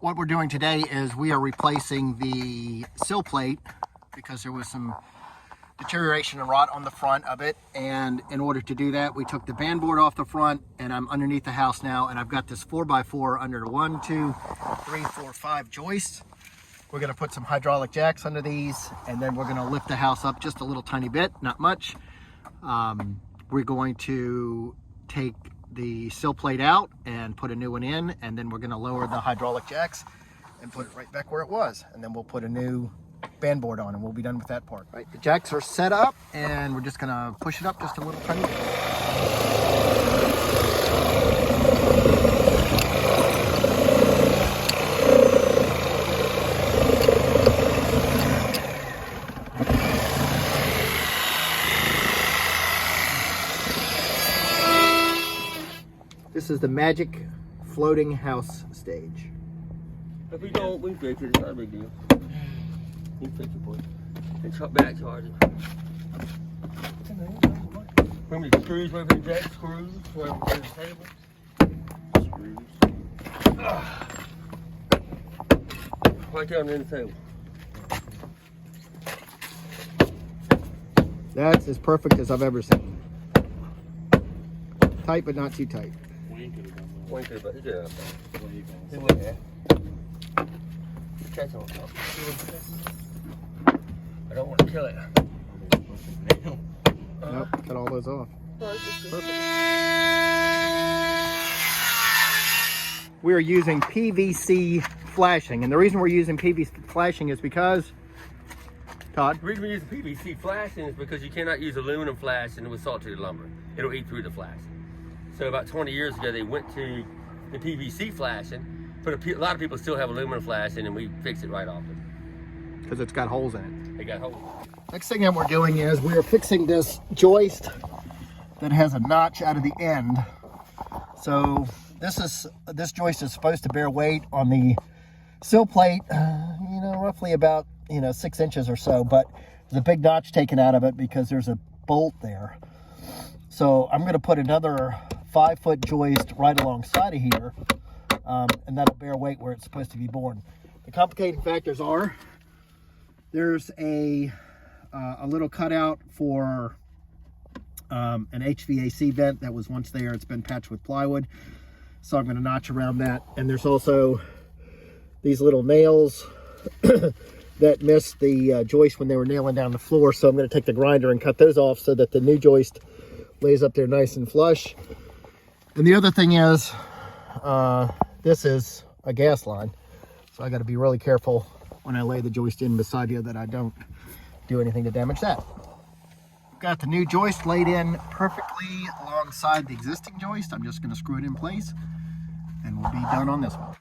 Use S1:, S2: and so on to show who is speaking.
S1: What we're doing today is we are replacing the sill plate because there was some deterioration and rot on the front of it, and in order to do that we took the band board off the front, and I'm underneath the house now, and I've got this 4x4 under the 1, 2, 3, 4, 5 joists. We're going to put some hydraulic jacks under these, and then we're going to lift the house up just a little tiny bit, not much. We're going to take the sill plate out and put a new one in, and then we're going to lower the hydraulic jacks and put it right back where it was, and then we'll put a new band board on and we'll be done with that part. Right, the jacks are set up and we're just going to push it up just a little tiny bit. This is the magic floating house stage.
S2: If we don't, we fix it. It's not a big deal. You fix it, boy. And chop back charge it. How many screws, where the jack screws, where the table? Screws. Right down in the table.
S1: That's as perfect as I've ever seen. Tight, but not too tight.
S2: Wayne could have done that. He would have. Catch on top. I don't want to kill it.
S1: Nope, cut all those off. Perfect. We are using PVC flashing, and the reason we're using PVC flashing is because, Todd?
S2: The reason we use PVC flashing is because you cannot use aluminum flashing with salt-treated lumber. It'll eat through the flashing. So about 20 years ago, they went to the PVC flashing, but a lot of people still have aluminum flashing, and we fix it right off it.
S1: Because it's got holes in it.
S2: They got holes.
S1: Next thing that we're doing is we are fixing this joist that has a notch out of the end. So this joist is supposed to bear weight on the sill plate, roughly about 6 inches or so, but there's a big notch taken out of it because there's a bolt there. So I'm going to put another 5-foot joist right alongside of here, and that'll bear weight where it's supposed to be borne. The complicating factors are there's a little cutout for an HVAC vent that was once there. It's been patched with plywood, so I'm going to notch around that. And there's also these little nails that missed the joist when they were nailing down the floor, so I'm going to take the grinder and cut those off so that the new joist lays up there nice and flush. And the other thing is, this is a gas line, so I got to be really careful when I lay the joist in beside here that I don't do anything to damage that. Got the new joist laid in perfectly alongside the existing joist. I'm just going to screw it in place and we'll be done on this one.